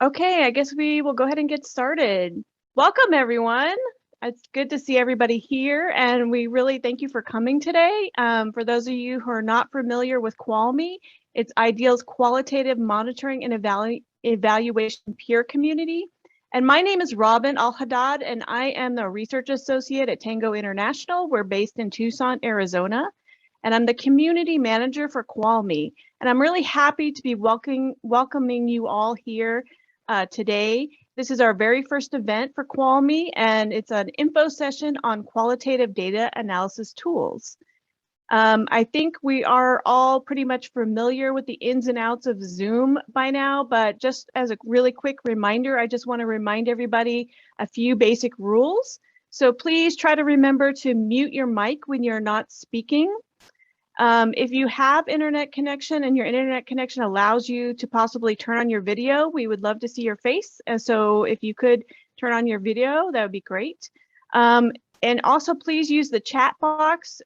Okay, I guess we will go ahead and get started. Welcome, everyone. It's good to see everybody here, and we really thank you for coming today. For those of you who are not familiar with QualME, it's Ideal's Qualitative Monitoring and Evaluation Peer Community. And my name is Robin Al-Haddad, and I am the Research Associate at Tango International. We're based in Tucson, Arizona, and I'm the Community Manager for QualME. And I'm really happy to be welcoming you all here today. This is our very first event for QualME, and it's an info session on qualitative data analysis tools. I think we are all pretty much familiar with the ins and outs of Zoom by now, but just as a really quick reminder, I just want to remind everybody a few basic rules. So please try to remember to mute your mic when you're not speaking. If you have internet connection and your internet connection allows you to possibly turn on your video, we would love to see your face. And so if you could turn on your video, that would be great. And also please use the chat box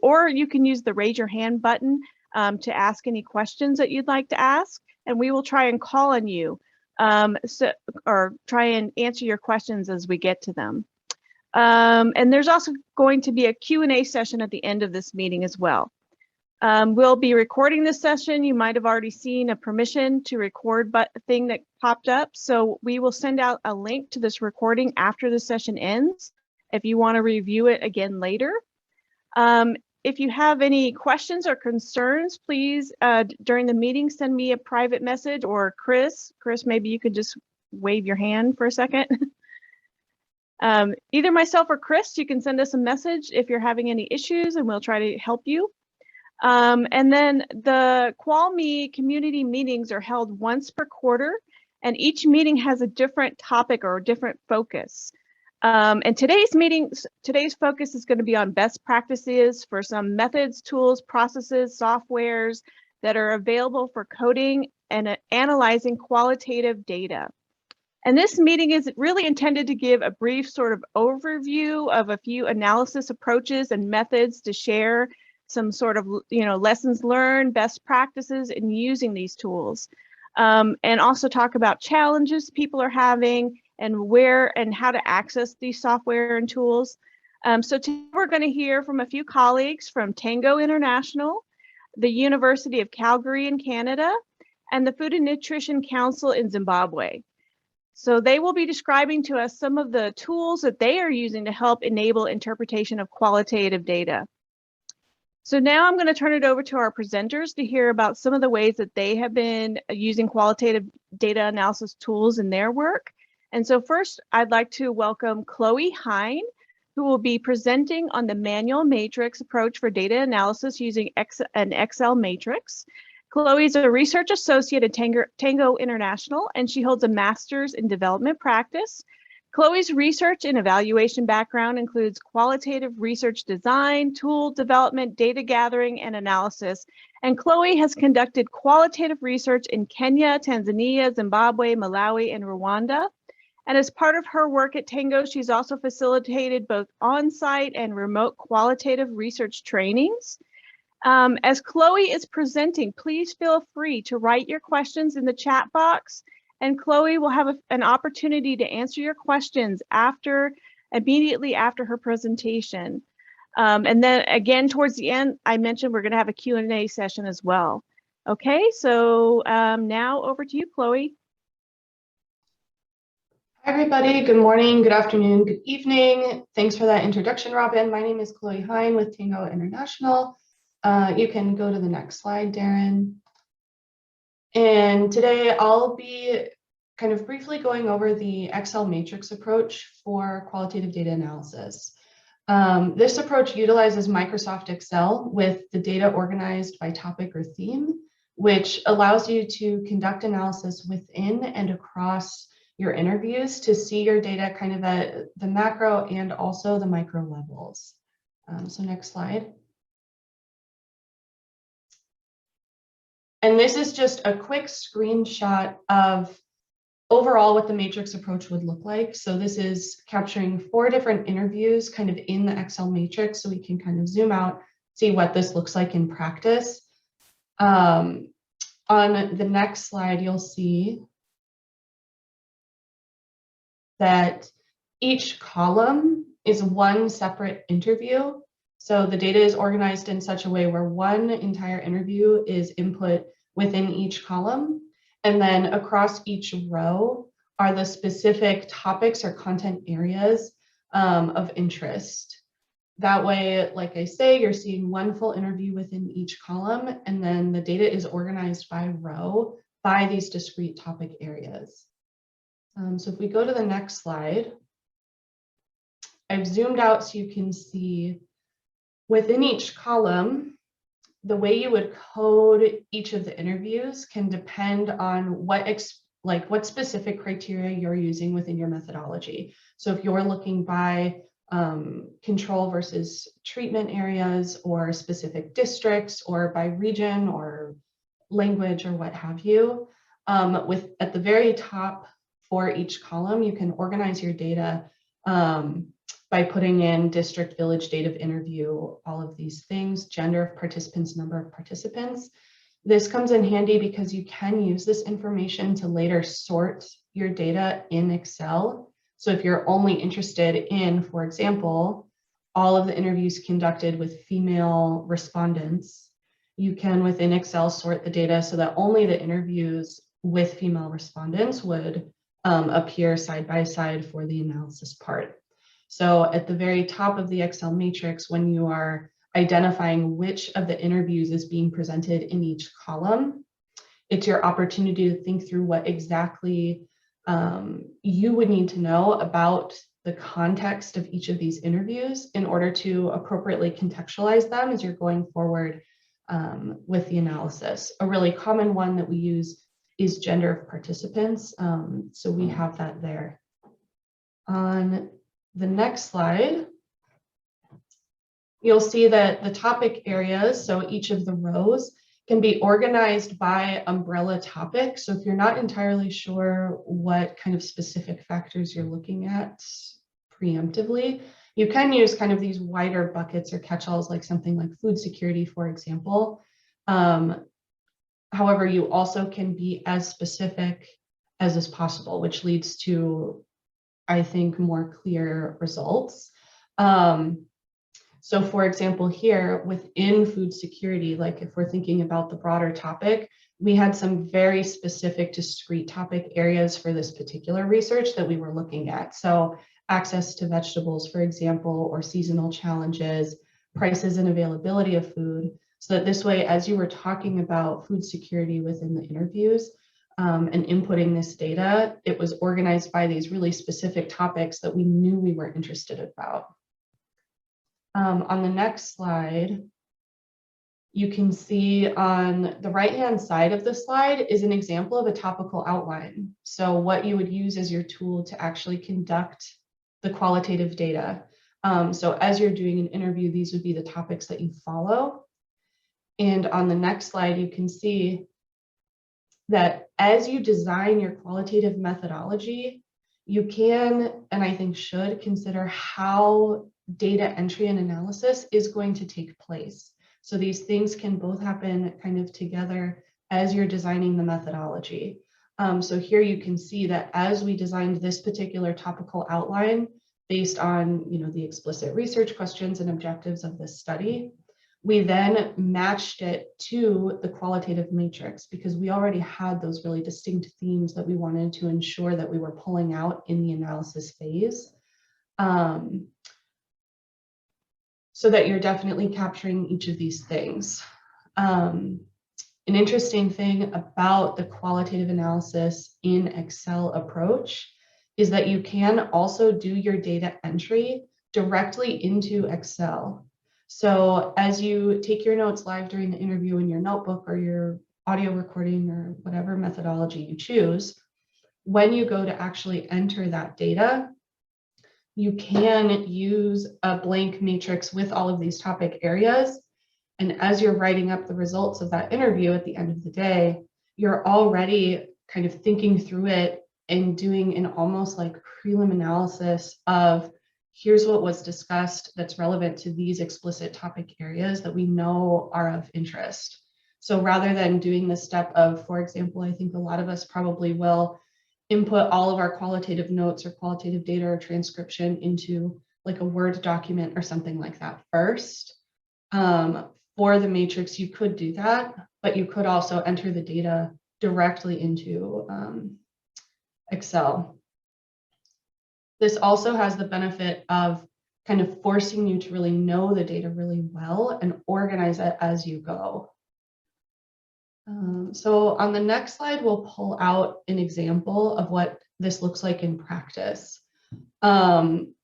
or you can use the raise your hand button to ask any questions that you'd like to ask, and we will try and call on you or try and answer your questions as we get to them. And there's also going to be a Q&A session at the end of this meeting as well. We'll be recording this session. You might have already seen a permission to record thing that popped up. So we will send out a link to this recording after the session ends if you want to review it again later. If you have any questions or concerns, please, during the meeting, send me a private message, or Chris. Chris, maybe you could just wave your hand for a second. Either myself or Chris, you can send us a message if you're having any issues, and we'll try to help you. And then the QualME community meetings are held once per quarter, and each meeting has a different topic or a different focus. And today's focus is going to be on best practices for some methods, tools, processes, softwares that are available for coding and analyzing qualitative data. And this meeting is really intended to give a brief sort of overview of a few analysis approaches and methods to share some sort of, lessons learned, best practices in using these tools. And also talk about challenges people are having and where and how to access these software and tools. So today we're going to hear from a few colleagues from Tango International, the University of Calgary in Canada, and the Food and Nutrition Council in Zimbabwe. So they will be describing to us some of the tools that they are using to help enable interpretation of qualitative data. So now I'm going to turn it over to our presenters to hear about some of the ways that they have been using qualitative data analysis tools in their work. And so first, I'd like to welcome Chloe Hein, who will be presenting on the manual matrix approach for data analysis using an Excel matrix. Chloe is a research associate at Tango International, and she holds a master's in development practice. Chloe's research and evaluation background includes qualitative research design, tool development, data gathering, and analysis. And Chloe has conducted qualitative research in Kenya, Tanzania, Zimbabwe, Malawi, and Rwanda. And as part of her work at Tango, she's also facilitated both on-site and remote qualitative research trainings. As Chloe is presenting, please feel free to write your questions in the chat box, and Chloe will have an opportunity to answer your questions immediately after her presentation. And then again, towards the end, I mentioned we're going to have a Q&A session as well. Okay, so now over to you, Chloe. Hi, everybody. Good morning, good afternoon, good evening. Thanks for that introduction, Robin. My name is Chloe Hein with Tango International. You can go to the next slide, Darren. And today I'll be kind of briefly going over the Excel matrix approach for qualitative data analysis. This approach utilizes Microsoft Excel with the data organized by topic or theme, which allows you to conduct analysis within and across your interviews to see your data kind of at the macro and also the micro levels. So next slide. And this is just a quick screenshot of overall what the matrix approach would look like. So this is capturing 4 different interviews kind of in the Excel matrix, so we can kind of zoom out, see what this looks like in practice. On the next slide, you'll see that each column is one separate interview. So the data is organized in such a way where one entire interview is input within each column. And then across each row are the specific topics or content areas of interest. That way, like I say, you're seeing one full interview within each column, and then the data is organized by row by these discrete topic areas. So if we go to the next slide, I've zoomed out so you can see within each column, the way you would code each of the interviews can depend on what specific criteria you're using within your methodology. So if you're looking by control versus treatment areas or specific districts or by region or language or what have you, at the very top for each column, you can organize your data by putting in district, village, date of interview, all of these things, gender of participants, number of participants. This comes in handy because you can use this information to later sort your data in Excel. So if you're only interested in, for example, all of the interviews conducted with female respondents, you can within Excel sort the data so that only the interviews with female respondents would appear side by side for the analysis part. So at the very top of the Excel matrix, when you are identifying which of the interviews is being presented in each column, it's your opportunity to think through what exactly you would need to know about the context of each of these interviews in order to appropriately contextualize them as you're going forward with the analysis. A really common one that we use is gender of participants. So we have that there. On the next slide, you'll see that the topic areas, so each of the rows, can be organized by umbrella topic. So if you're not entirely sure what kind of specific factors you're looking at preemptively, you can use kind of these wider buckets or catch-alls like something like food security, for example. However, you also can be as specific as is possible, which leads to, I think, more clear results. So for example, here within food security, like if we're thinking about the broader topic, we had some very specific discrete topic areas for this particular research that we were looking at. So access to vegetables, for example, or seasonal challenges, prices and availability of food. So that this way, as you were talking about food security within the interviews and inputting this data, it was organized by these really specific topics that we knew we were interested about. On the next slide, you can see on the right-hand side of the slide is an example of a topical outline. So what you would use as your tool to actually conduct the qualitative data. So as you're doing an interview, these would be the topics that you follow. And on the next slide, you can see that as you design your qualitative methodology, you can, and I think should, consider how data entry and analysis is going to take place. So these things can both happen kind of together as you're designing the methodology. So here you can see that as we designed this particular topical outline based on the explicit research questions and objectives of this study, we then matched it to the qualitative matrix because we already had those really distinct themes that we wanted to ensure that we were pulling out in the analysis phase. So that you're definitely capturing each of these things. An interesting thing about the qualitative analysis in Excel approach is that you can also do your data entry directly into Excel. So as you take your notes live during the interview in your notebook or your audio recording or whatever methodology you choose, when you go to actually enter that data, you can use a blank matrix with all of these topic areas. And as you're writing up the results of that interview at the end of the day, you're already kind of thinking through it and doing an almost like prelim analysis of here's what was discussed that's relevant to these explicit topic areas that we know are of interest. So rather than doing the step of, for example, I think a lot of us probably will input all of our qualitative notes or qualitative data or transcription into like a Word document or something like that first. For the matrix, you could do that, but you could also enter the data directly into Excel. This also has the benefit of kind of forcing you to really know the data really well and organize it as you go. So on the next slide, we'll pull out an example of what this looks like in practice.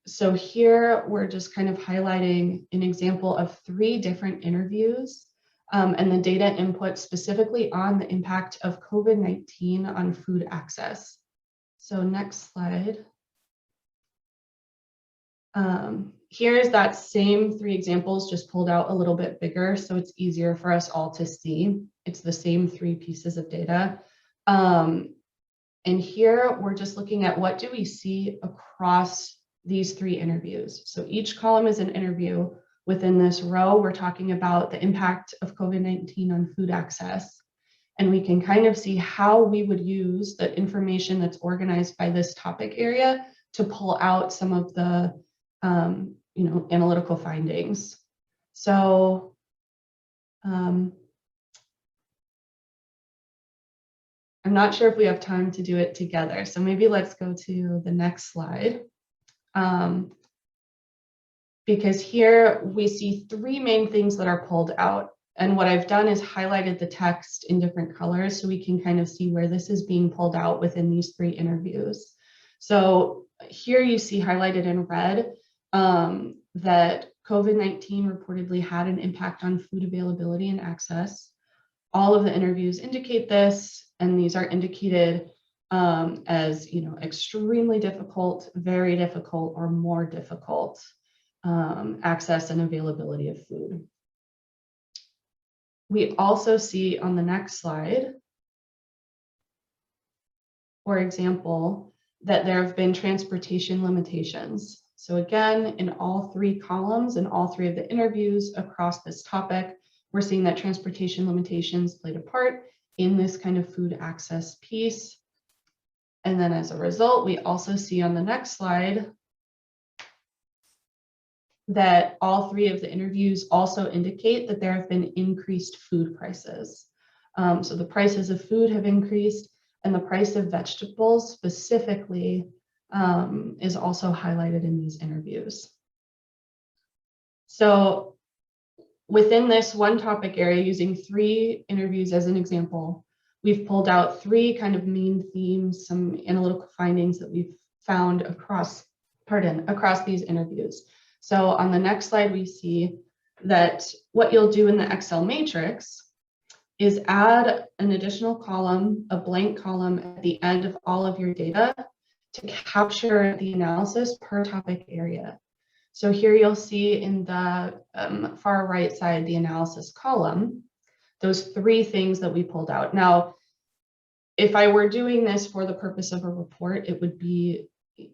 So here we're just kind of highlighting an example of 3 different interviews and the data input specifically on the impact of COVID-19 on food access. So next slide. Here's that same 3 examples just pulled out a little bit bigger, so it's easier for us all to see. It's the same 3 pieces of data. And here we're just looking at what do we see across these 3 interviews. So each column is an interview. Within this row, we're talking about the impact of COVID-19 on food access. And we can kind of see how we would use the information that's organized by this topic area to pull out some of the analytical findings. So I'm not sure if we have time to do it together. So maybe let's go to the next slide. Because here we see 3 main things that are pulled out. And what I've done is highlighted the text in different colors so we can kind of see where this is being pulled out within these 3 interviews. So here you see highlighted in red that COVID-19 reportedly had an impact on food availability and access. All of the interviews indicate this, and these are indicated as extremely difficult, very difficult, or more difficult access and availability of food. We also see on the next slide, for example, that there have been transportation limitations. So again, in all 3 columns and all 3 of the interviews across this topic, we're seeing that transportation limitations played a part in this kind of food access piece. And then as a result, we also see on the next slide that all 3 of the interviews also indicate that there have been increased food prices. So the prices of food have increased, and the price of vegetables specifically is also highlighted in these interviews. So within this one topic area, using 3 interviews as an example, we've pulled out 3 kind of main themes, some analytical findings that we've found across these interviews. So on the next slide, we see that what you'll do in the Excel matrix is add an additional column, a blank column at the end of all of your data to capture the analysis per topic area. So here you'll see in the far right side, the analysis column, those 3 things that we pulled out. Now, if I were doing this for the purpose of a report, it would be,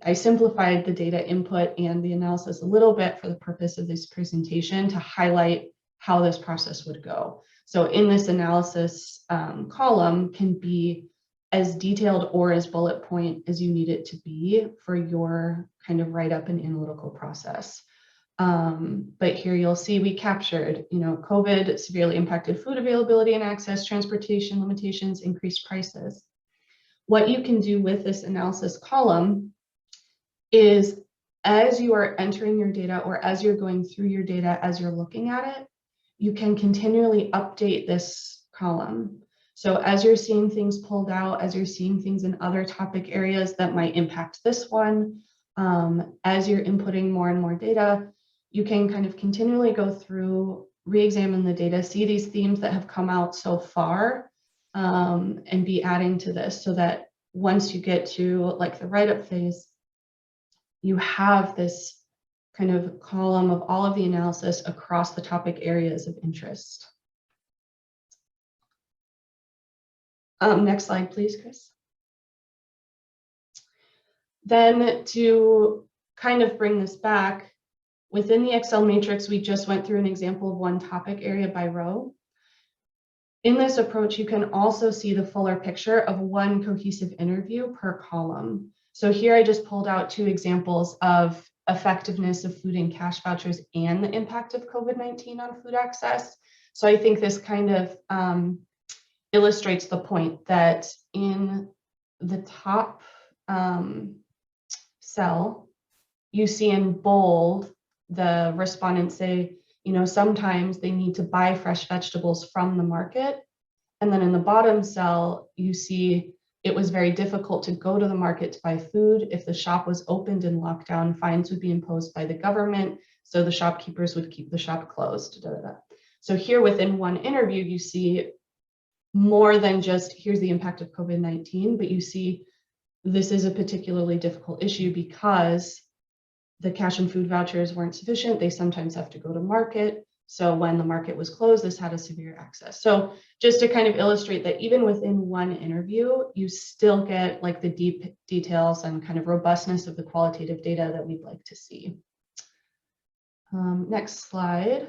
I simplified the data input and the analysis a little bit for the purpose of this presentation to highlight how this process would go. So in this analysis column can be as detailed or as bullet point as you need it to be for your kind of write-up and analytical process. But here you'll see we captured, COVID severely impacted food availability and access, transportation limitations, increased prices. What you can do with this analysis column is as you are entering your data or as you're going through your data, as you're looking at it, you can continually update this column. So as you're seeing things pulled out, as you're seeing things in other topic areas that might impact this one, as you're inputting more and more data, you can kind of continually go through, re-examine the data, see these themes that have come out so far, and be adding to this so that once you get to like the write-up phase, you have this kind of column of all of the analysis across the topic areas of interest. Next slide, please, Chris. Then to kind of bring this back, within the Excel matrix, we just went through an example of one topic area by row. in this approach, you can also see the fuller picture of one cohesive interview per column. So here I just pulled out 2 examples of effectiveness of food and cash vouchers and the impact of COVID-19 on food access. So I think this kind of illustrates the point that in the top cell, you see in bold, the respondents say, you know, sometimes they need to buy fresh vegetables from the market. And then in the bottom cell, you see it was very difficult to go to the market to buy food. If the shop was opened in lockdown, fines would be imposed by the government. So the shopkeepers would keep the shop closed. So here within one interview, you see more than just here's the impact of COVID-19, but you see this is a particularly difficult issue because the cash and food vouchers weren't sufficient. They sometimes have to go to market. So when the market was closed, this had a severe access. So just to kind of illustrate that even within one interview, you still get like the deep details and kind of robustness of the qualitative data that we'd like to see. Next slide.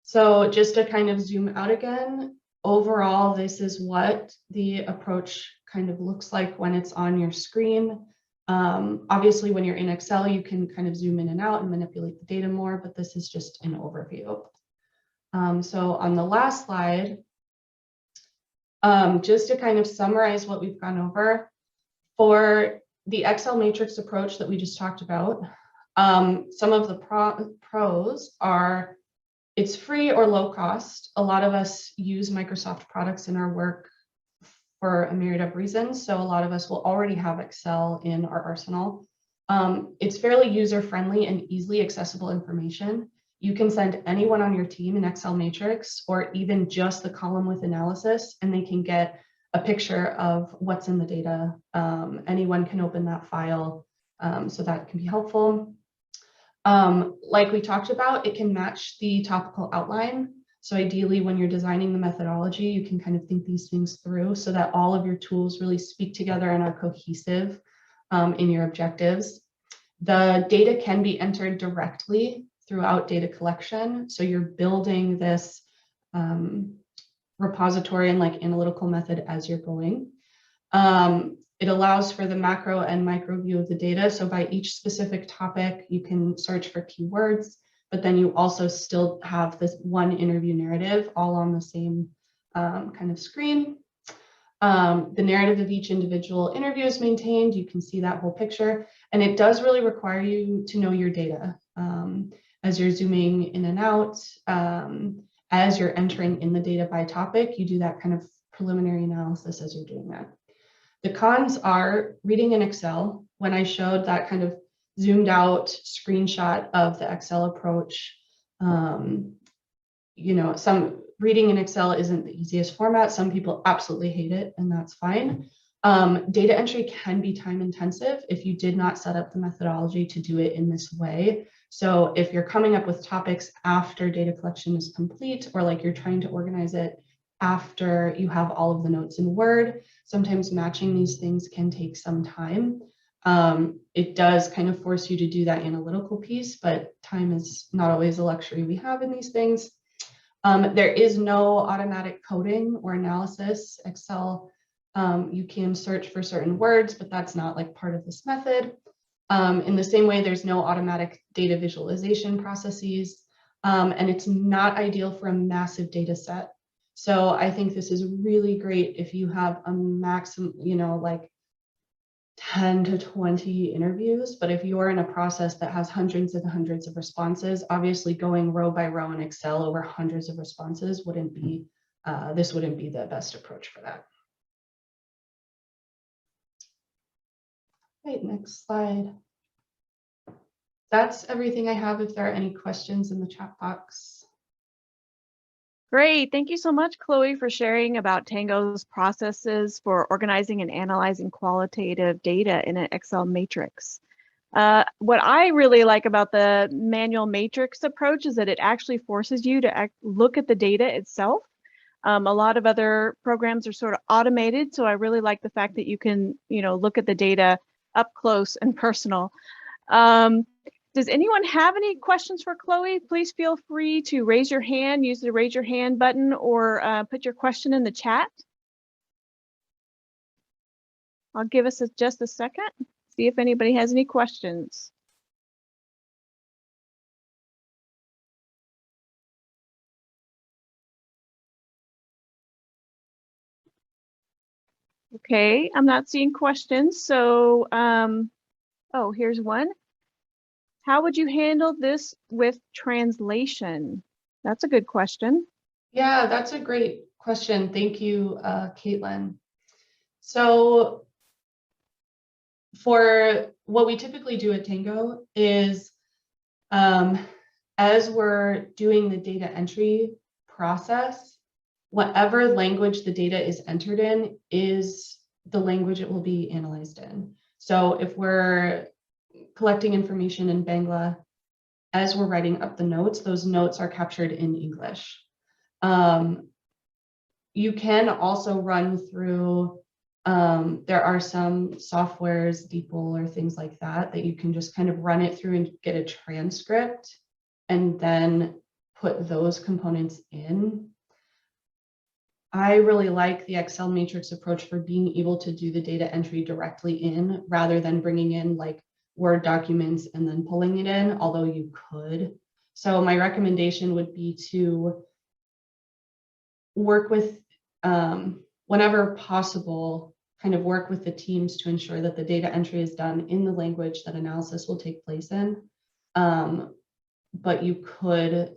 So just to kind of zoom out again, overall, this is what the approach kind of looks like when it's on your screen. Obviously, when you're in Excel, you can kind of zoom in and out and manipulate the data more, but this is just an overview. So on the last slide, just to kind of summarize what we've gone over, for the Excel matrix approach that we just talked about, some of the pros are it's free or low cost. A lot of us use Microsoft products in our work for a myriad of reasons. So a lot of us will already have Excel in our arsenal. It's fairly user-friendly and easily accessible information. You can send anyone on your team an Excel matrix or even just the column with analysis, and they can get a picture of what's in the data. Anyone can open that file, so that can be helpful. Like we talked about, it can match the topical outline. So ideally, when you're designing the methodology, you can kind of think these things through so that all of your tools really speak together and are cohesive in your objectives. The data can be entered directly throughout data collection. So you're building this repository and like analytical method as you're going. It allows for the macro and micro view of the data. So by each specific topic, you can search for keywords, but then you also still have this one interview narrative all on the same kind of screen. The narrative of each individual interview is maintained. You can see that whole picture, and it does really require you to know your data as you're zooming in and out. As you're entering in the data by topic, you do that kind of preliminary analysis as you're doing that. The cons are reading in Excel. When I showed that kind of zoomed out screenshot of the Excel approach, you know, some reading in Excel isn't the easiest format. Some people absolutely hate it, and that's fine. Data entry can be time intensive if you did not set up the methodology to do it in this way. So if you're coming up with topics after data collection is complete, or like you're trying to organize it after you have all of the notes in Word, sometimes matching these things can take some time. It does kind of force you to do that analytical piece, but time is not always a luxury we have in these things. There is no automatic coding or analysis. Excel, you can search for certain words, but that's not like part of this method. In the same way, there's no automatic data visualization processes, and it's not ideal for a massive data set. So I think this is really great if you have a maximum, you know, like 10 to 20 interviews. But if you're in a process that has hundreds and hundreds of responses, obviously going row by row in Excel over hundreds of responses wouldn't be, this wouldn't be the best approach for that. Right, next slide. That's everything I have. If there are any questions in the chat box. Great. Thank you so much, Chloe, for sharing about Tango's processes for organizing and analyzing qualitative data in an Excel matrix. What I really like about the manual matrix approach is that it actually forces you to look at the data itself. A lot of other programs are sort of automated, so I really like the fact that you can, you know, look at the data up close and personal. Does anyone have any questions for Chloe? Please feel free to raise your hand, use the raise your hand button, or put your question in the chat. I'll give us just a second, see if anybody has any questions. Okay, I'm not seeing questions. So, oh, here's one. How would you handle this with translation? That's a good question. Yeah, that's a great question. Thank you, Caitlin. So for what we typically do at Tango is as we're doing the data entry process, whatever language the data is entered in is the language it will be analyzed in. So if we're collecting information in Bangla, as we're writing up the notes, those notes are captured in English. You can also run through, there are some softwares, DeepL or things like that, that you can just kind of run it through and get a transcript and then put those components in. I really like the Excel matrix approach for being able to do the data entry directly in rather than bringing in like Word documents and then pulling it in, although you could. So my recommendation would be to work with, whenever possible, kind of work with the teams to ensure that the data entry is done in the language that analysis will take place in. But you could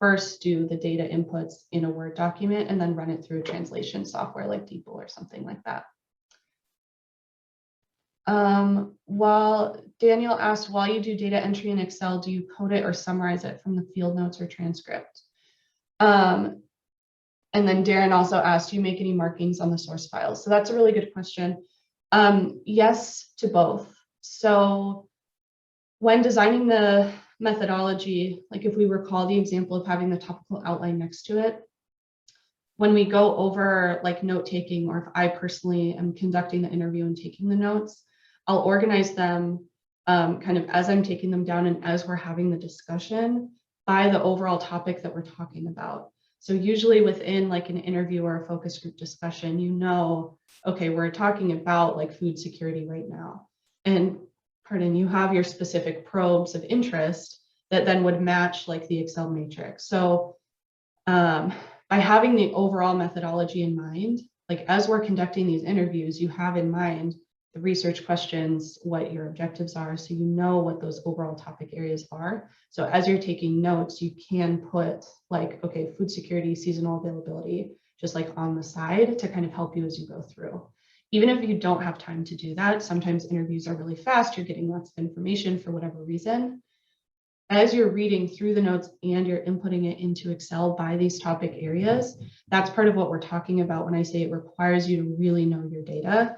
first do the data inputs in a Word document and then run it through a translation software like DeepL or something like that. While Daniel asked, while you do data entry in Excel, do you code it or summarize it from the field notes or transcript? And then Darren also asked, do you make any markings on the source files? So that's a really good question. Yes to both. So when designing the methodology, like if we recall the example of having the topical outline next to it, when we go over like note taking, or if I personally am conducting the interview and taking the notes, I'll organize them kind of as I'm taking them down and as we're having the discussion by the overall topic that we're talking about. So usually within like an interview or a focus group discussion, you know, okay, we're talking about like food security right now. And pardon, you have your specific probes of interest that then would match like the Excel matrix. So by having the overall methodology in mind, like as we're conducting these interviews, you have in mind the research questions, what your objectives are, so you know what those overall topic areas are. So as you're taking notes, you can put like, okay, food security, seasonal availability, just like on the side to kind of help you as you go through. Even if you don't have time to do that, sometimes interviews are really fast, you're getting lots of information for whatever reason. As you're reading through the notes and you're inputting it into Excel by these topic areas, that's part of what we're talking about when I say it requires you to really know your data.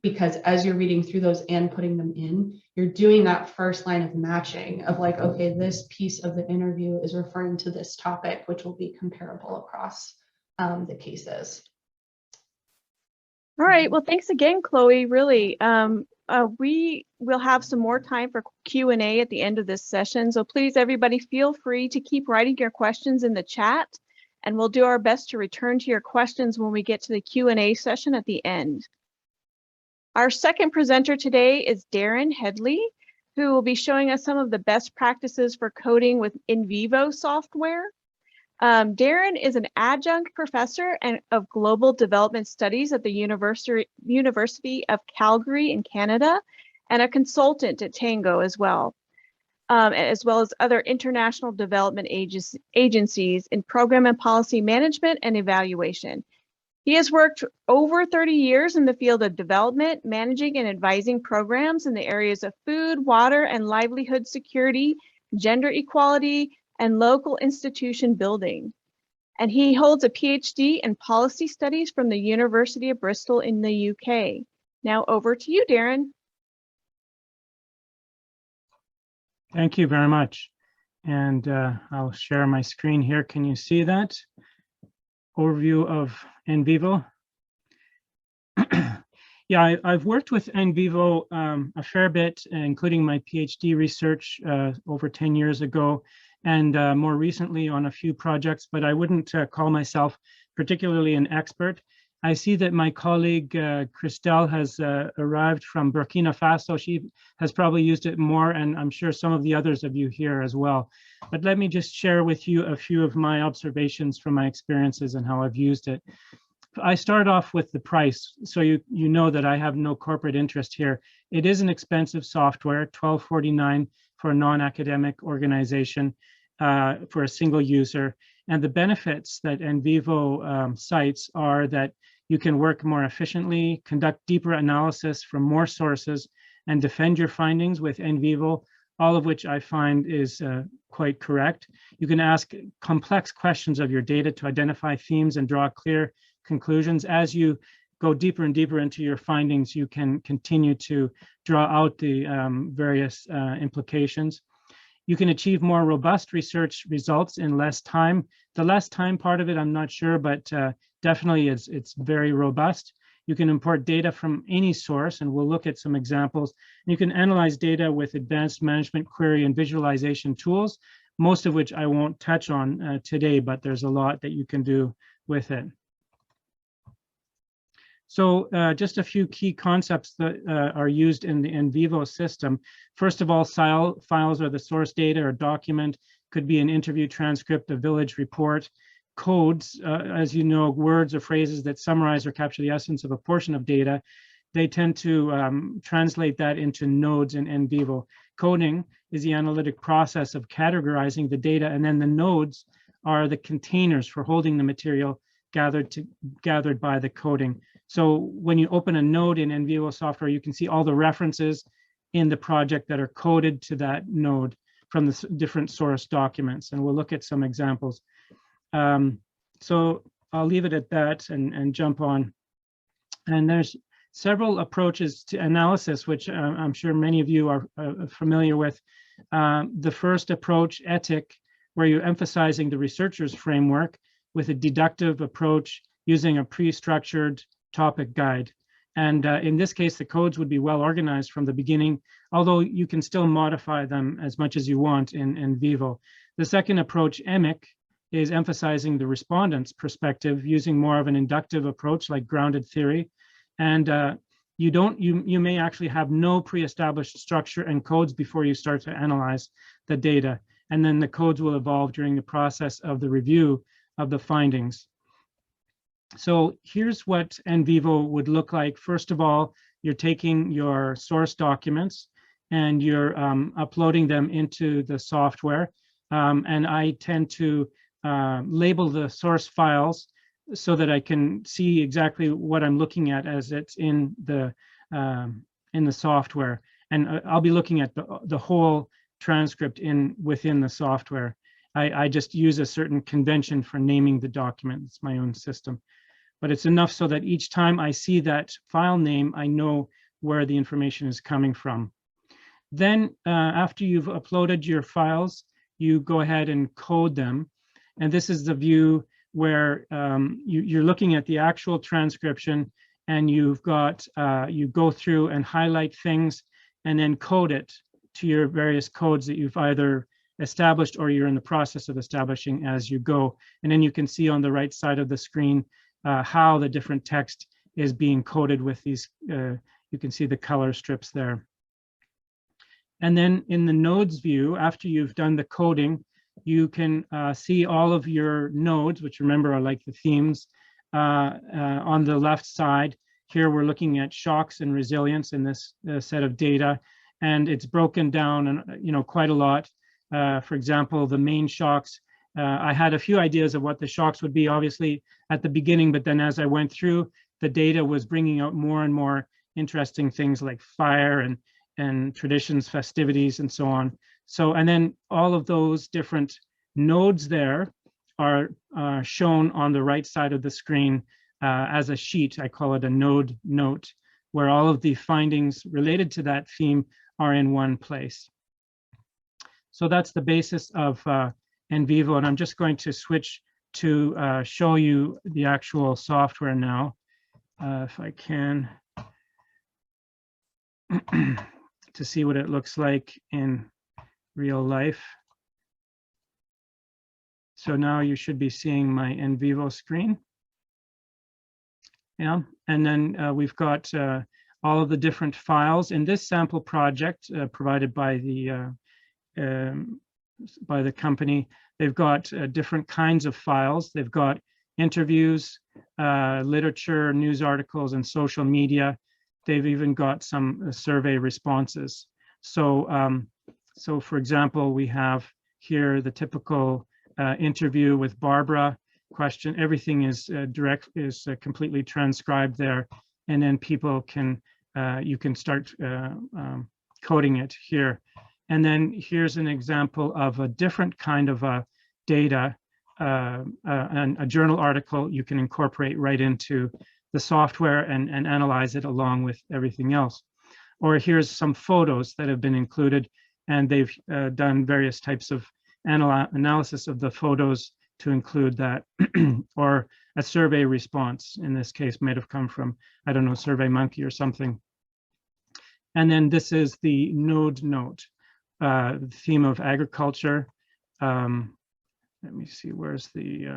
Because as you're reading through those and putting them in, you're doing that first line of matching of like, okay, this piece of the interview is referring to this topic, which will be comparable across the cases. All right, well, thanks again, Chloe, really. We will have some more time for Q&A at the end of this session. So please, everybody, feel free to keep writing your questions in the chat, and we'll do our best to return to your questions when we get to the Q&A session at the end. Our second presenter today is Darren Headley, who will be showing us some of the best practices for coding with NVivo software. Darren is an adjunct professor of global development studies at the University of Calgary in Canada, and a consultant at Tango as well as other international development agencies in program and policy management and evaluation. He has worked over 30 years in the field of development, managing and advising programs in the areas of food, water, and livelihood security, gender equality, and local institution building. And he holds a PhD in policy studies from the University of Bristol in the UK. Now over to you, Darren. Thank you very much. And I'll share my screen here. Can you see that? Overview of NVivo. Yeah, I've worked with NVivo a fair bit, including my PhD research over 10 years ago, and more recently on a few projects, but I wouldn't call myself particularly an expert. I see that my colleague Christelle has arrived from Burkina Faso. She has probably used it more, and I'm sure some of the others of you here as well. But let me just share with you a few of my observations from my experiences and how I've used it. I start off with the price, so you know that I have no corporate interest here. It is an expensive software, $12.49 for a non-academic organization for a single user. And the benefits that NVivo cites are that you can work more efficiently, conduct deeper analysis from more sources, and defend your findings with NVivo, all of which I find is quite correct. You can ask complex questions of your data to identify themes and draw clear conclusions. As you go deeper and deeper into your findings, you can continue to draw out the various implications. You can achieve more robust research results in less time. The less time part of it, I'm not sure, but definitely it's very robust. You can import data from any source, and we'll look at some examples. You can analyze data with advanced management query and visualization tools, most of which I won't touch on today, but there's a lot that you can do with it. So just a few key concepts that are used in the NVivo system. First of all, files are the source data or document, could be an interview transcript, a village report. Codes, as you know, words or phrases that summarize or capture the essence of a portion of data. They tend to translate that into nodes in NVivo. Coding is the analytic process of categorizing the data, and then the nodes are the containers for holding the material gathered by the coding. So when you open a node in NVivo software, you can see all the references in the project that are coded to that node from the different source documents. And we'll look at some examples. So I'll leave it at that and jump on. And there's several approaches to analysis, which I'm sure many of you are familiar with. The first approach, ETIC, where you're emphasizing the researcher's framework with a deductive approach using a pre-structured topic guide. And in this case, the codes would be well organized from the beginning, although you can still modify them as much as you want in NVivo. The second approach, EMIC, is emphasizing the respondent's perspective using more of an inductive approach like grounded theory. And you may actually have no pre-established structure and codes before you start to analyze the data. And then the codes will evolve during the process of the review of the findings. So here's what NVivo would look like. First of all, you're taking your source documents and you're uploading them into the software. And I tend to label the source files so that I can see exactly what I'm looking at as it's in the software. And I'll be looking at the whole transcript within the software. I just use a certain convention for naming the document. It's my own system. But it's enough so that each time I see that file name, I know where the information is coming from. Then after you've uploaded your files, you go ahead and code them. And this is the view where you're looking at the actual transcription, and you've got, you go through and highlight things and then code it to your various codes that you've either established or you're in the process of establishing as you go. And then you can see on the right side of the screen how the different text is being coded with these, you can see the color strips there. And then in the nodes view, after you've done the coding, you can see all of your nodes, which remember are like the themes on the left side. Here we're looking at shocks and resilience in this set of data, and it's broken down and quite a lot. For example, the main shocks, I had a few ideas of what the shocks would be, obviously, at the beginning, but then as I went through, the data was bringing out more and more interesting things like fire and traditions, festivities, and so on. So, and then all of those different nodes there are shown on the right side of the screen as a sheet. I call it a node note, where all of the findings related to that theme are in one place. So that's the basis of NVivo, and I'm just going to switch to show you the actual software now, if I can. to see what it looks like in real life. So now you should be seeing my NVivo screen. Yeah, and then we've got all of the different files in this sample project provided by the company. They've got different kinds of files. They've got interviews, literature, news articles, and social media. They've even got some survey responses. So, so for example, we have here the typical interview with Barbara question. Everything is completely transcribed there, and then people can you can start coding it here. And then here's an example of a different kind of data, a journal article you can incorporate right into the software and analyze it along with everything else. Or here's some photos that have been included, and they've done various types of analysis of the photos to include that. Or a survey response, in this case, might have come from, I don't know, SurveyMonkey or something. And then this is the node note, the theme of agriculture. Let me see, where's the,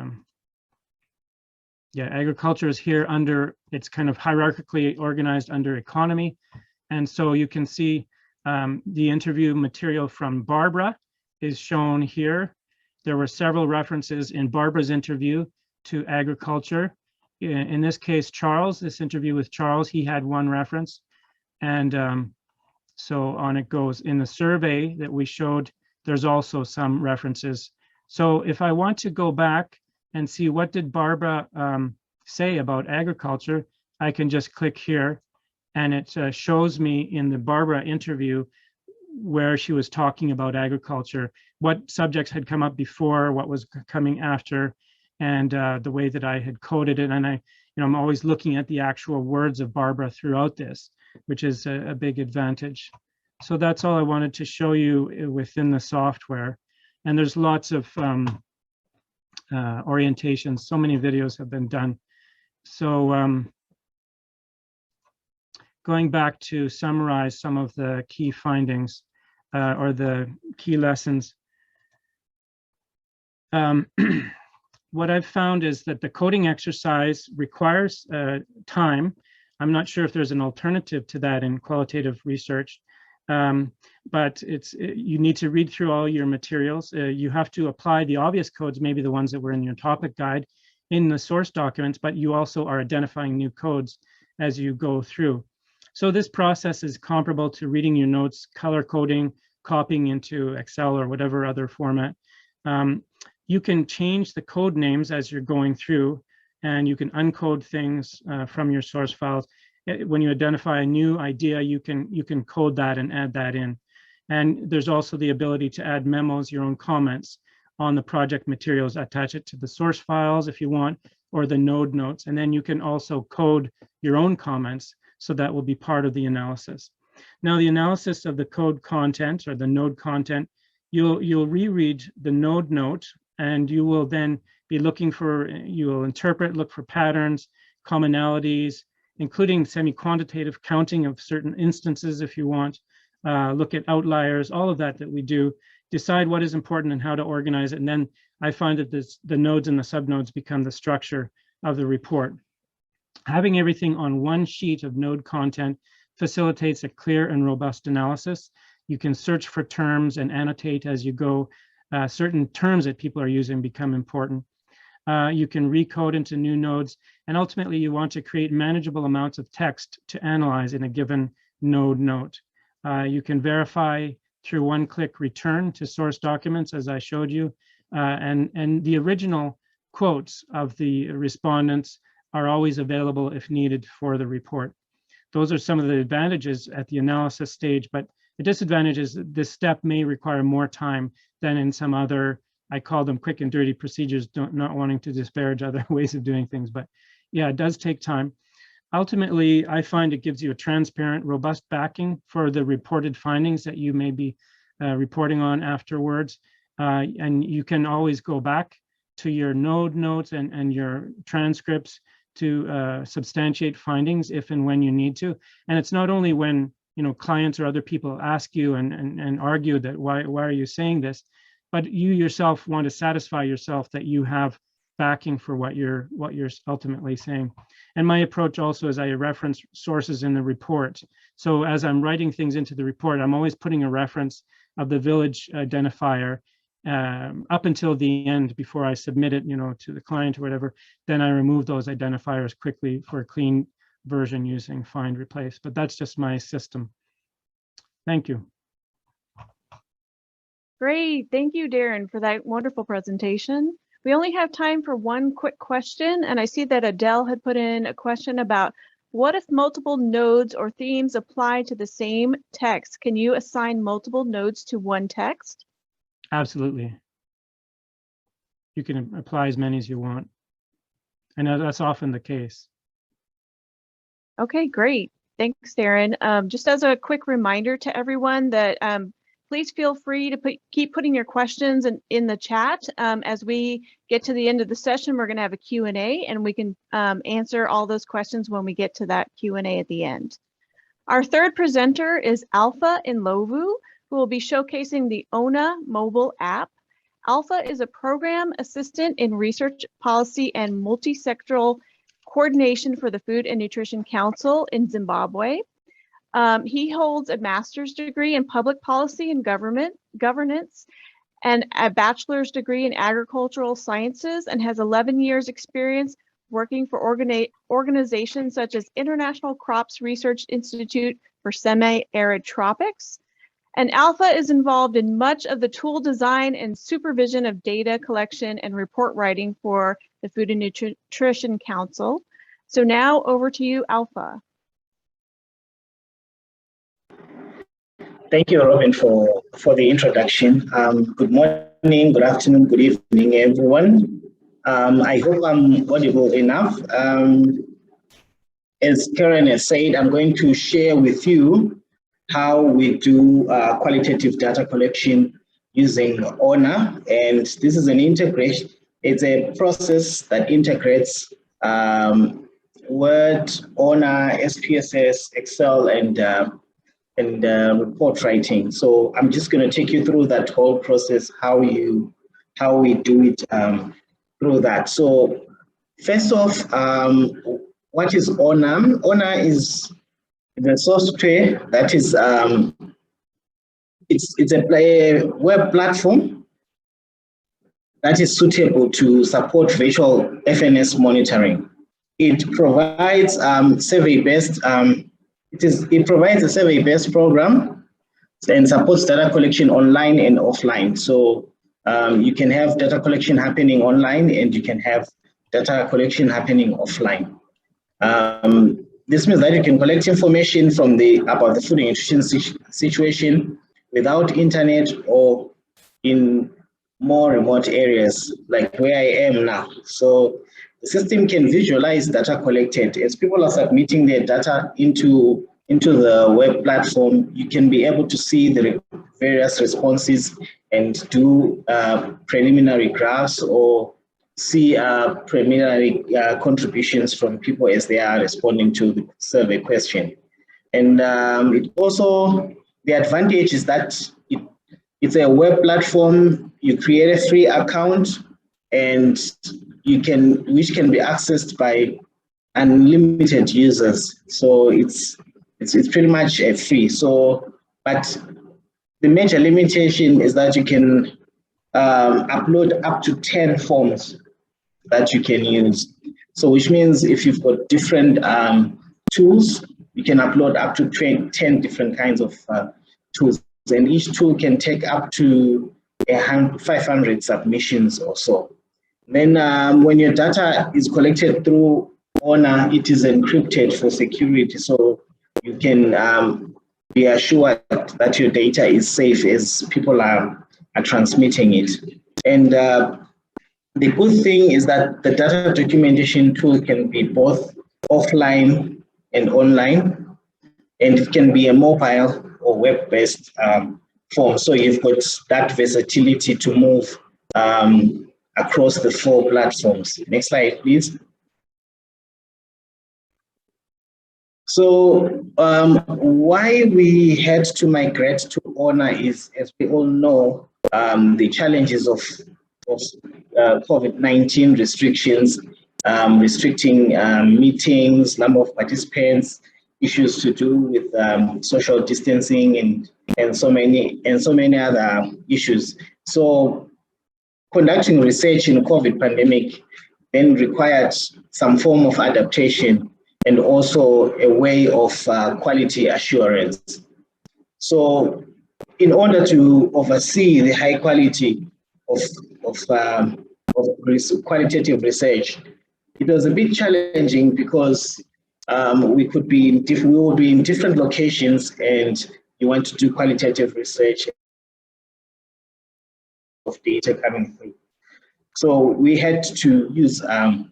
yeah, agriculture is here under, it's kind of hierarchically organized under economy. And so you can see the interview material from Barbara is shown here. There were several references in Barbara's interview to agriculture. In this case, Charles, this interview with Charles, he had one reference. And so on it goes. In the survey that we showed, there's also some references. So if I want to go back and see what did Barbara say about agriculture, I can just click here, and it shows me in the Barbara interview where she was talking about agriculture, what subjects had come up before, what was coming after, and the way that I had coded it. And I'm always looking at the actual words of Barbara throughout this, which is a big advantage. So that's all I wanted to show you within the software. And there's lots of orientations. So many videos have been done. So going back to summarize some of the key findings or the key lessons. What I've found is that the coding exercise requires time. I'm not sure if there's an alternative to that in qualitative research, but you need to read through all your materials. You have to apply the obvious codes, maybe the ones that were in your topic guide, in the source documents, but you also are identifying new codes as you go through. So this process is comparable to reading your notes, color coding, copying into Excel or whatever other format. You can change the code names as you're going through, and you can uncode things from your source files. When you identify a new idea, you can code that and add that in. And there's also the ability to add memos, your own comments on the project materials, attach it to the source files if you want, or the node notes. And then you can also code your own comments, so that will be part of the analysis. Now, the analysis of the code content or the node content, you'll reread the node note, and you will then be looking for, you will interpret, look for patterns, commonalities, including semi-quantitative counting of certain instances if you want, look at outliers, all of that we do, decide what is important and how to organize it. And then I find that the nodes and the subnodes become the structure of the report. Having everything on one sheet of node content facilitates a clear and robust analysis. You can search for terms and annotate as you go. Certain terms that people are using become important. You can recode into new nodes, and ultimately you want to create manageable amounts of text to analyze in a given node note. You can verify through one-click return to source documents, as I showed you, and the original quotes of the respondents are always available if needed for the report. Those are some of the advantages at the analysis stage, but the disadvantage is that this step may require more time than in some other, I call them quick and dirty procedures, not wanting to disparage other ways of doing things, but yeah, it does take time. Ultimately, I find it gives you a transparent, robust backing for the reported findings that you may be reporting on afterwards. And you can always go back to your node notes and your transcripts to substantiate findings if and when you need to. And it's not only when clients or other people ask you and argue that why are you saying this, but you yourself want to satisfy yourself that you have backing for what you're ultimately saying. And my approach also is I reference sources in the report. So as I'm writing things into the report, I'm always putting a reference of the village identifier up until the end before I submit it, to the client or whatever. Then I remove those identifiers quickly for a clean version using find replace. But that's just my system. Thank you. Great. Thank you, Darren, for that wonderful presentation. We only have time for one quick question, and I see that Adele had put in a question about what if multiple nodes or themes apply to the same text? Can you assign multiple nodes to one text? Absolutely. You can apply as many as you want. And that's often the case. Okay, great. Thanks, Darren. Just as a quick reminder to everyone that please feel free to keep putting your questions in the chat. As we get to the end of the session, we're going to have a Q&A, and we can answer all those questions when we get to that Q&A at the end. Our third presenter is Alpha Ndlovu, who will be showcasing the ONA mobile app. Alpha is a program assistant in research policy and multi-sectoral coordination for the Food and Nutrition Council in Zimbabwe. He holds a master's degree in public policy and governance and a bachelor's degree in agricultural sciences, and has 11 years experience working for organizations such as International Crops Research Institute for Semi-Arid Tropics. And Alpha is involved in much of the tool design and supervision of data collection and report writing for the Food and Nutrition Council. So now over to you, Alpha. Thank you, Robin, for the introduction. Good morning, good afternoon, good evening, everyone. I hope I'm audible enough. As Karen has said, I'm going to share with you how we do qualitative data collection using ONA. And this is an integration. It's a process that integrates Word, ONA, SPSS, Excel, and report writing. So I'm just going to take you through that whole process, how we do it through that. So first off, what is ONA? ONA is the software that is it's a web platform that is suitable to support virtual FNS monitoring. It provides survey-based. It provides a survey-based program and supports data collection online and offline. So you can have data collection happening online, and you can have data collection happening offline. This means that you can collect information from about the food and nutrition situation without internet or in more remote areas like where I am now. So the system can visualize data collected. As people are submitting their data into the web platform, you can be able to see the various responses and do preliminary graphs or see preliminary contributions from people as they are responding to the survey question. And it also, the advantage is that it's a web platform. You create a free account, and which can be accessed by unlimited users. So it's pretty much free. So, but the major limitation is that you can upload up to 10 forms that you can use. So which means if you've got different tools, you can upload up to 10 different kinds of tools. And each tool can take up to 500 submissions or so. Then when your data is collected through ONA, it is encrypted for security. So you can be assured that your data is safe as people are transmitting it. And the good thing is that the data documentation tool can be both offline and online, and it can be a mobile or web-based form. So you've got that versatility to move across the 4 platforms. Next slide, please. So why we had to migrate to ONA is, as we all know, the challenges of COVID-19 restrictions, restricting meetings, number of participants, issues to do with social distancing and so many other issues. So conducting research in the COVID pandemic then required some form of adaptation and also a way of quality assurance. So in order to oversee the high quality of qualitative research, it was a bit challenging because we would be in different locations, and you want to do qualitative research of data coming through. So we had to use a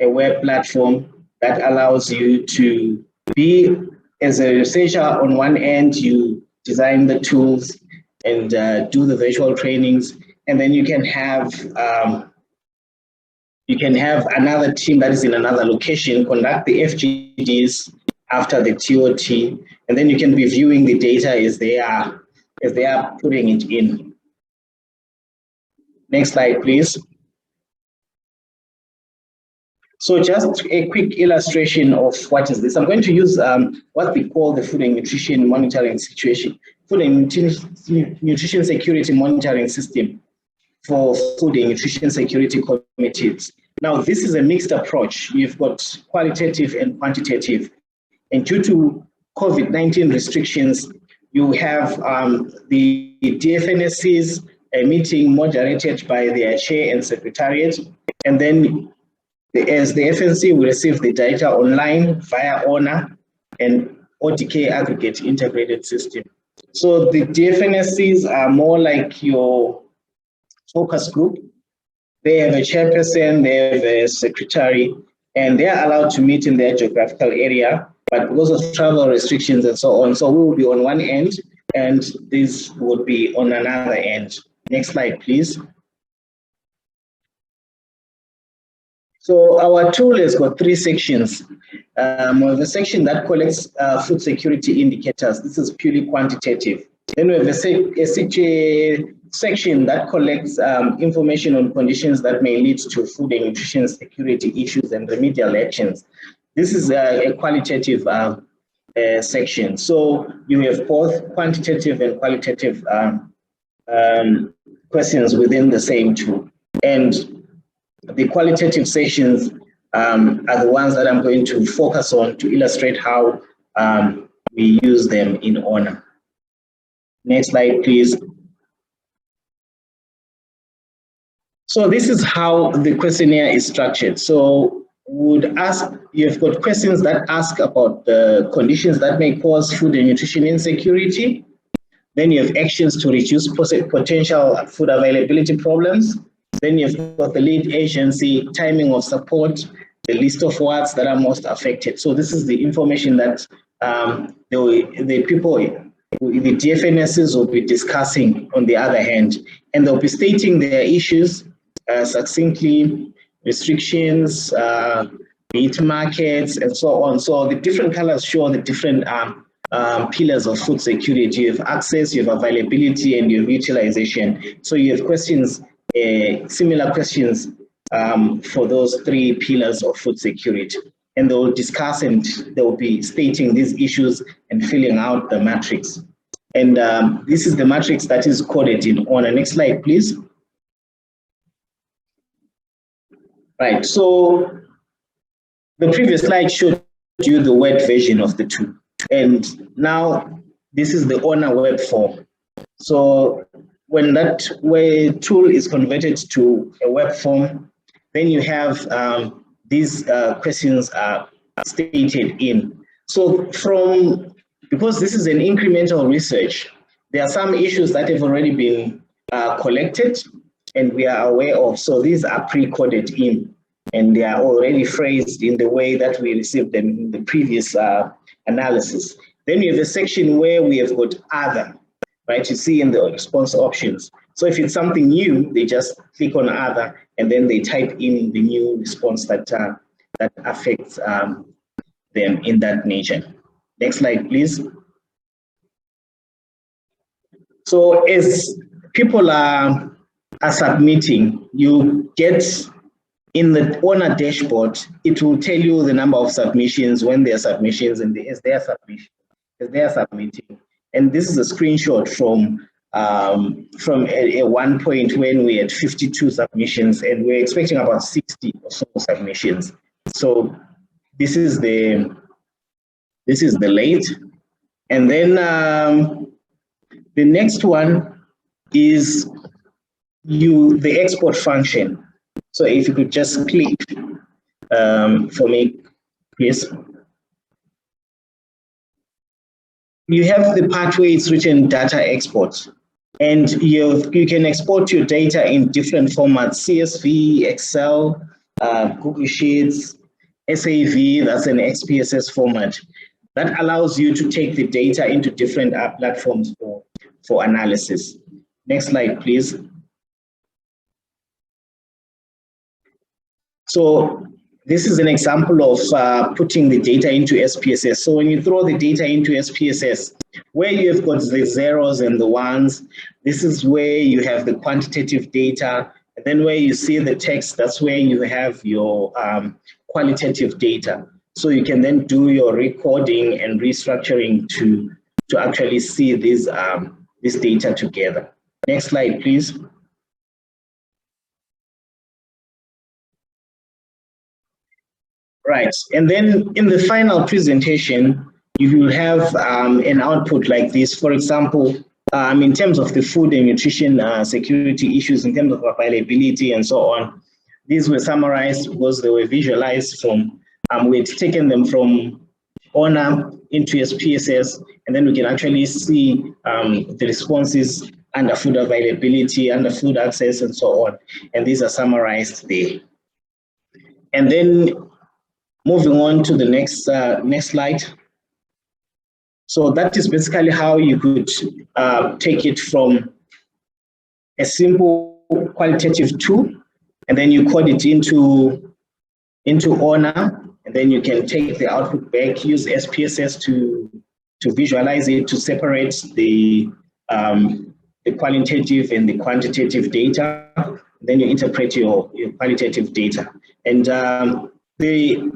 web platform that allows you to be, as a researcher, on one end, you design the tools and do the virtual trainings, and then you can have another team that is in another location conduct the FGDs after the TOT, and then you can be viewing the data as they are putting it in. Next slide, please. So just a quick illustration of what is this. I'm going to use what we call the food and nutrition monitoring situation, food and nutrition security monitoring system for food and nutrition security committees. Now, this is a mixed approach. You've got qualitative and quantitative. And due to COVID-19 restrictions, you have the DFNS's meeting moderated by their chair and secretariat, and then as the FNC will receive the data online via ONA and OTK aggregate integrated system. So the DFNSCs are more like your focus group. They have a chairperson, they have a secretary, and they are allowed to meet in their geographical area, but because of travel restrictions and so on, so we will be on one end and this would be on another end. Next slide, please. So our tool has got three sections. We have a section that collects food security indicators. This is purely quantitative. Then we have a section that collects information on conditions that may lead to food and nutrition security issues and remedial actions. This is a qualitative section. So you have both quantitative and qualitative questions within the same tool. And the qualitative sections are the ones that I'm going to focus on to illustrate how we use them in ONA. Next slide, please. So this is how the questionnaire is structured. So you've got questions that ask about the conditions that may cause food and nutrition insecurity. Then you have actions to reduce potential food availability problems. Then you've got the lead agency, timing of support, the list of wards that are most affected. So this is the information that the people, the DFNSs will be discussing on the other hand, and they'll be stating their issues succinctly, restrictions, meat markets, and so on. So the different colors show the different pillars of food security. You have access, you have availability, and you have utilization. So you have questions, similar questions for those three pillars of food security. And they'll discuss and they'll be stating these issues and filling out the matrix. And this is the matrix that is coded in ONA. Next slide, please. Right, so the previous slide showed you the web version of the tool. And now this is the ONA web form. So when that tool is converted to a web form, then you have these questions are stated in. So because this is an incremental research, there are some issues that have already been collected and we are aware of. So these are pre-coded in, and they are already phrased in the way that we received them in the previous analysis. Then you have a section where we have got other, right? You see in the response options. So if it's something new, they just click on other, and then they type in the new response that affects them in that nature. Next slide, please. So as people are submitting, you get in the ONA dashboard, it will tell you the number of submissions, when there are submissions, and as they are submitting. And this is a screenshot from a one point when we had 52 submissions, and we're expecting about 60 or so submissions. So this is the late, and then the next one is the export function. So if you could just click for me, please. You have the part where it's written data export, and you can export your data in different formats: CSV, Excel, Google Sheets, SAV, that's an XPSS format. That allows you to take the data into different platforms for analysis. Next slide, please. So this is an example of putting the data into SPSS. So when you throw the data into SPSS, where you've got the zeros and the ones, this is where you have the quantitative data. And then where you see the text, that's where you have your qualitative data. So you can then do your recording and restructuring to actually see this data together. Next slide, please. Right, and then in the final presentation, you will have an output like this. For example, in terms of the food and nutrition security issues, in terms of availability and so on, these were summarized because they were visualized from, we had taken them from ONA into SPSS, and then we can actually see the responses under food availability, under food access, and so on. And these are summarized there. And then moving on to the next slide. So that is basically how you could take it from a simple qualitative tool, and then you code it into ONA, and then you can take the output back, use SPSS to visualize it, to separate the qualitative and the quantitative data. Then you interpret your qualitative data. And the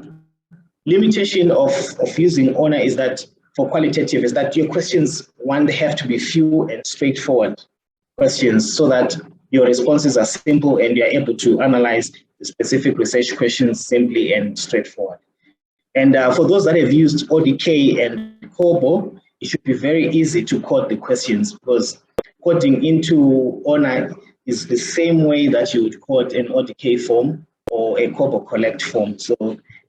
limitation of using ONA is that for qualitative is that your questions, one, they have to be few and straightforward questions so that your responses are simple and you're able to analyze the specific research questions simply and straightforward. And for those that have used ODK and COBO, it should be very easy to code the questions, because coding into ONA is the same way that you would code an ODK form or a COBO collect form. So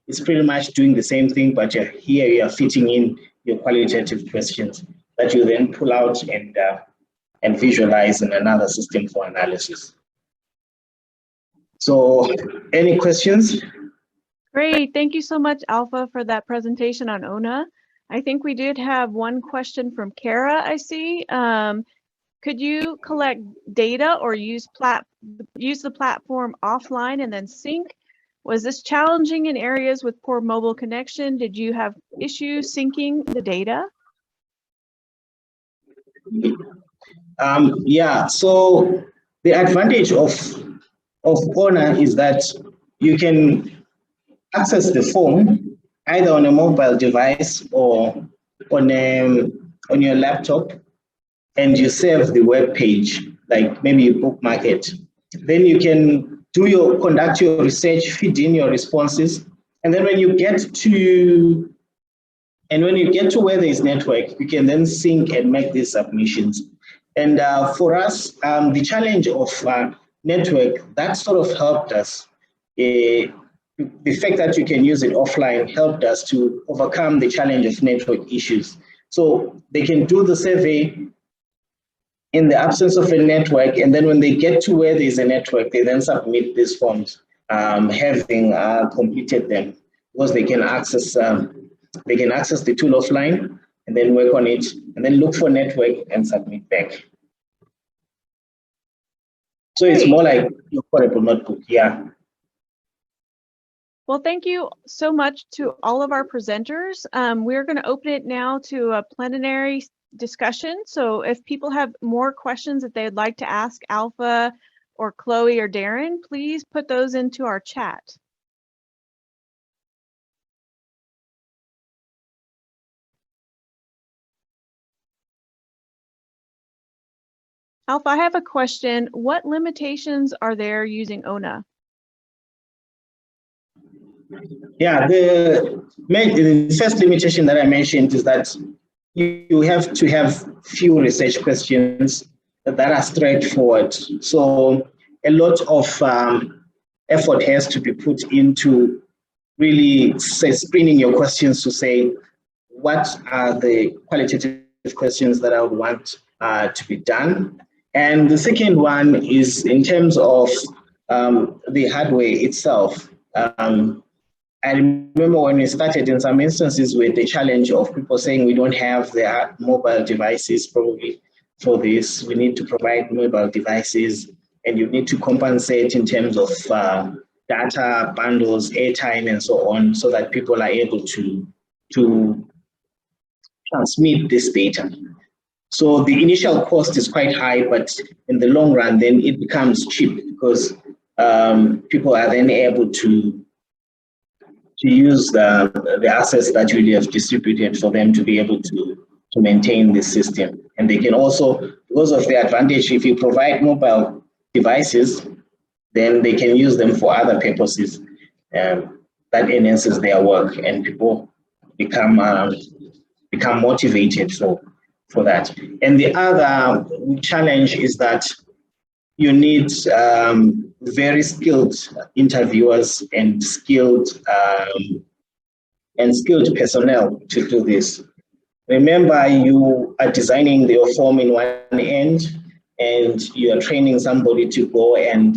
it's pretty much doing the same thing, but here you are fitting in your qualitative questions that you then pull out and visualize in another system for analysis. So any questions? Great. Thank you so much, Alpha, for that presentation on ONA. I think we did have one question from Kara, I see. Could you collect data or use the platform offline and then sync? Was this challenging in areas with poor mobile connection? Did you have issues syncing the data? Yeah, so the advantage of ONA is that you can access the form either on a mobile device or on your laptop, and you save the web page, like maybe you bookmark it. Then you can conduct your research, feed in your responses, and then when you get to where there is network, you can then sync and make these submissions. And for us, the challenge of network, that sort of helped us. The fact that you can use it offline helped us to overcome the challenge of network issues. So they can do the survey in the absence of a network, and then when they get to where there is a network, they then submit these forms, having completed them, because they can access the tool offline and then work on it, and then look for network and submit back. So it's more like your portable notebook, yeah. Well, thank you so much to all of our presenters. We're going to open it now to a plenary discussion. So if people have more questions that they'd like to ask Alpha or Chloe or Darren, please put those into our chat. Alpha, I have a question. What limitations are there using ONA? Yeah, the first limitation that I mentioned is that you have to have few research questions that are straightforward. So a lot of effort has to be put into really screening your questions to say, what are the qualitative questions that I would want to be done? And the second one is in terms of the hardware itself. I remember when we started, in some instances with the challenge of people saying we don't have the mobile devices probably for this. We need to provide mobile devices, and you need to compensate in terms of data bundles, airtime, and so on, so that people are able to transmit this data. So the initial cost is quite high, but in the long run, then it becomes cheap because people are then able to use the assets that you have distributed for them to be able to maintain this system. And they can also, because of the advantage, if you provide mobile devices, then they can use them for other purposes. That enhances their work, and people become motivated for that. And the other challenge is that you need very skilled interviewers and skilled personnel to do this. Remember, you are designing your form in one end, and you are training somebody to go and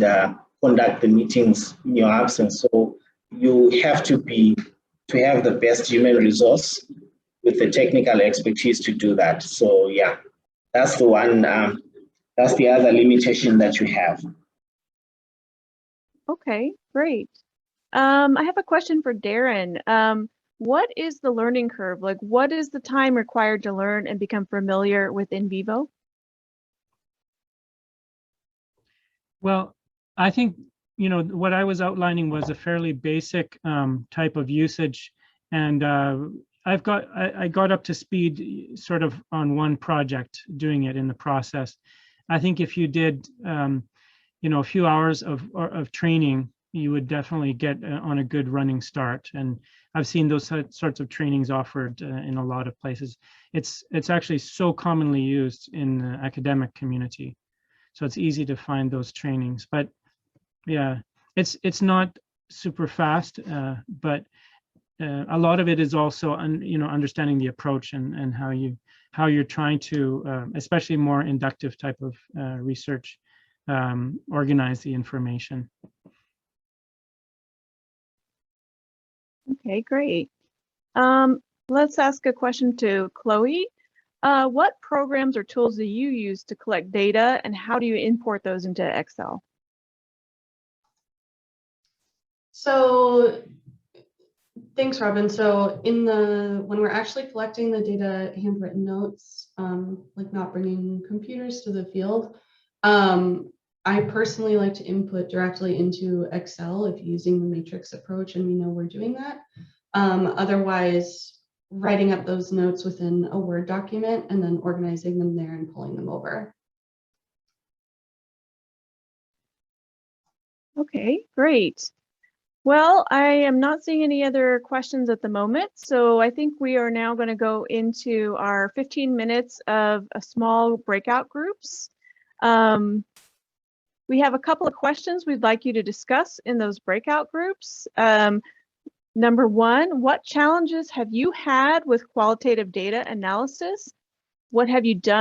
conduct the meetings in your absence. So you have to have the best human resource with the technical expertise to do that. So yeah, that's the one. That's the other limitation that you have. Okay, great. I have a question for Darren. What is the learning curve? Like, what is the time required to learn and become familiar with NVivo? Well, I think, what I was outlining was a fairly basic type of usage, and I got up to speed sort of on one project doing it in the process. I think if you did, a few hours of training, you would definitely get on a good running start. And I've seen those sorts of trainings offered in a lot of places. It's actually so commonly used in the academic community. So it's easy to find those trainings, but yeah, it's not super fast, but a lot of it is also understanding the approach and how you're trying to, especially more inductive type of research, organize the information. Okay, great. Let's ask a question to Chloe. What programs or tools do you use to collect data, and how do you import those into Excel? So thanks, Robin. So when we're actually collecting the data, handwritten notes, like not bringing computers to the field, I personally like to input directly into Excel if using the matrix approach and we know we're doing that. Otherwise, writing up those notes within a Word document and then organizing them there and pulling them over. Okay, great. Well, I am not seeing any other questions at the moment, so I think we are now going to go into our 15 minutes of a small breakout groups. We have a couple of questions we'd like you to discuss in those breakout groups. Number one, what challenges have you had with qualitative data analysis? What have you done